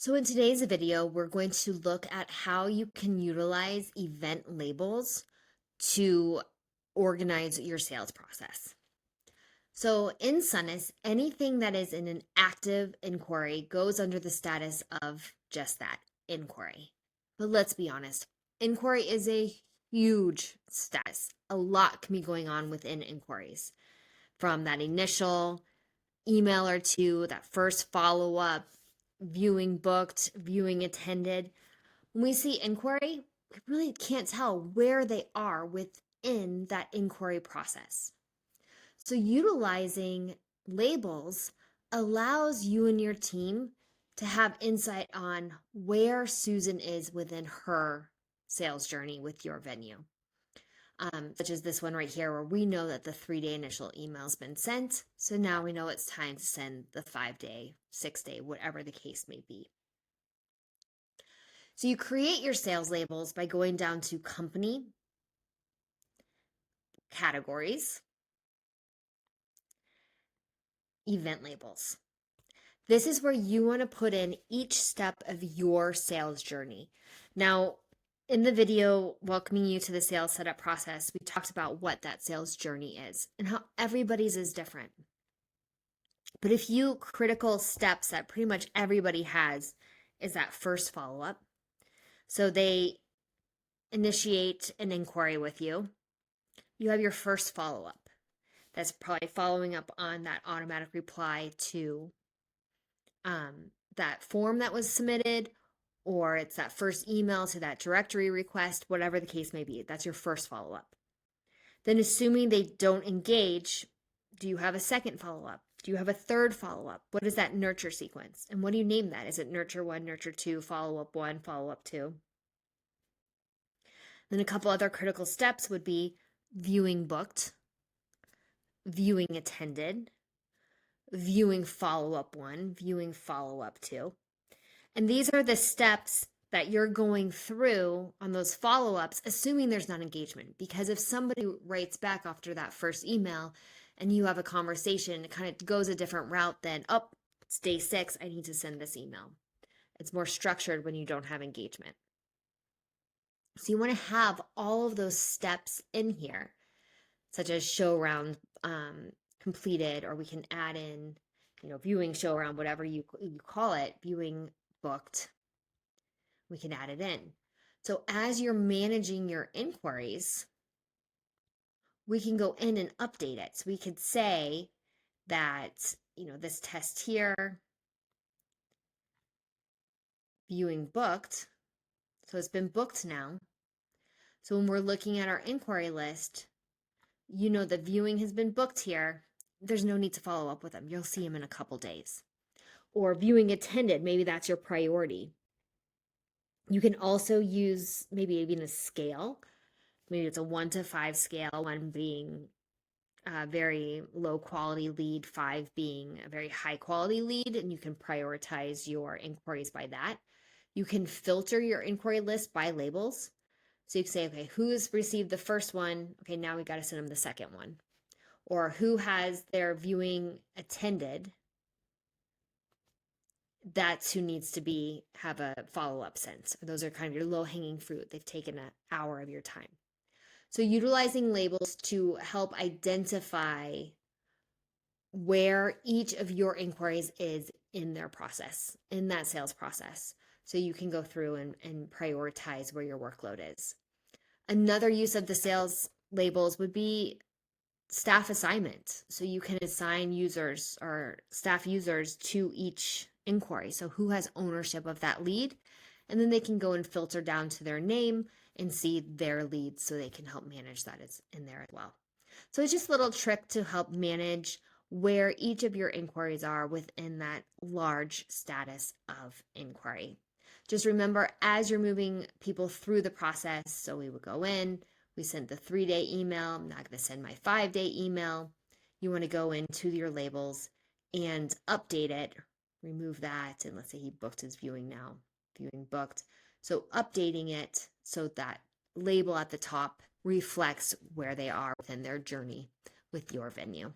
So in today's video, we're going to look at how you can utilize event labels to organize your sales process. So in Sunnis, anything that is in an active inquiry goes under the status of just that, inquiry. But let's be honest, inquiry is a huge status. A lot can be going on within inquiries, from that initial email or two, that first follow up, viewing booked, viewing attended. When we see inquiry, we really can't tell where they are within that inquiry process. So, utilizing labels allows you and your team to have insight on where Susan is within her sales journey with your venue. Such as this one right here, where we know that the 3-day initial email's been sent. So now we know it's time to send the 5-day, 6-day, whatever the case may be. So you create your sales labels by going down to company, categories, event labels. This is where you want to put in each step of your sales journey. Now, in the video welcoming you to the sales setup process, we talked about what that sales journey is and how everybody's is different. But a few critical steps that pretty much everybody has is that first follow-up. So they initiate an inquiry with you. You have your first follow-up. That's probably following up on that automatic reply to that form that was submitted, or it's that first email to that directory request, whatever the case may be. That's your first follow-up. Then, assuming they don't engage, do you have a second follow-up? Do you have a third follow-up? What is that nurture sequence? And what do you name that? Is it nurture 1, nurture 2, follow-up 1, follow-up 2? Then a couple other critical steps would be viewing booked, viewing attended, viewing follow-up 1, viewing follow-up 2. And these are the steps that you're going through on those follow-ups, assuming there's not engagement. Because if somebody writes back after that first email and you have a conversation, it kind of goes a different route than, oh, it's day 6, I need to send this email. It's more structured when you don't have engagement. So you want to have all of those steps in here, such as show round completed, or we can add in, viewing show round, whatever you call it, viewing booked. We can add it in. So as you're managing your inquiries, we can go in and update it. So we could say that, this test here, viewing booked. So it's been booked now. So when we're looking at our inquiry list, the viewing has been booked here. There's no need to follow up with them. You'll see them in a couple days. Or viewing attended, maybe that's your priority. You can also use maybe even a scale. Maybe it's a 1 to 5 scale, 1 being a very low quality lead, 5 being a very high quality lead, and you can prioritize your inquiries by that. You can filter your inquiry list by labels. So you can say, okay, who's received the first one? Okay, now we got to send them the second one. Or who has their viewing attended? That's who needs to have a follow-up sent. Those are kind of your low-hanging fruit. They've taken an hour of your time. So utilizing labels to help identify where each of your inquiries is in their process, in that sales process. So you can go through and prioritize where your workload is. Another use of the sales labels would be staff assignment. So you can assign users or staff users to each inquiry. So who has ownership of that lead? And then they can go and filter down to their name and see their leads so they can help manage that in there as well. So it's just a little trick to help manage where each of your inquiries are within that large status of inquiry. Just remember, as you're moving people through the process, so we would go in, we sent the 3-day email, I'm not going to send my 5-day email. You want to go into your labels and update it, remove that, and let's say he booked his viewing now, viewing booked. So updating it so that label at the top reflects where they are within their journey with your venue.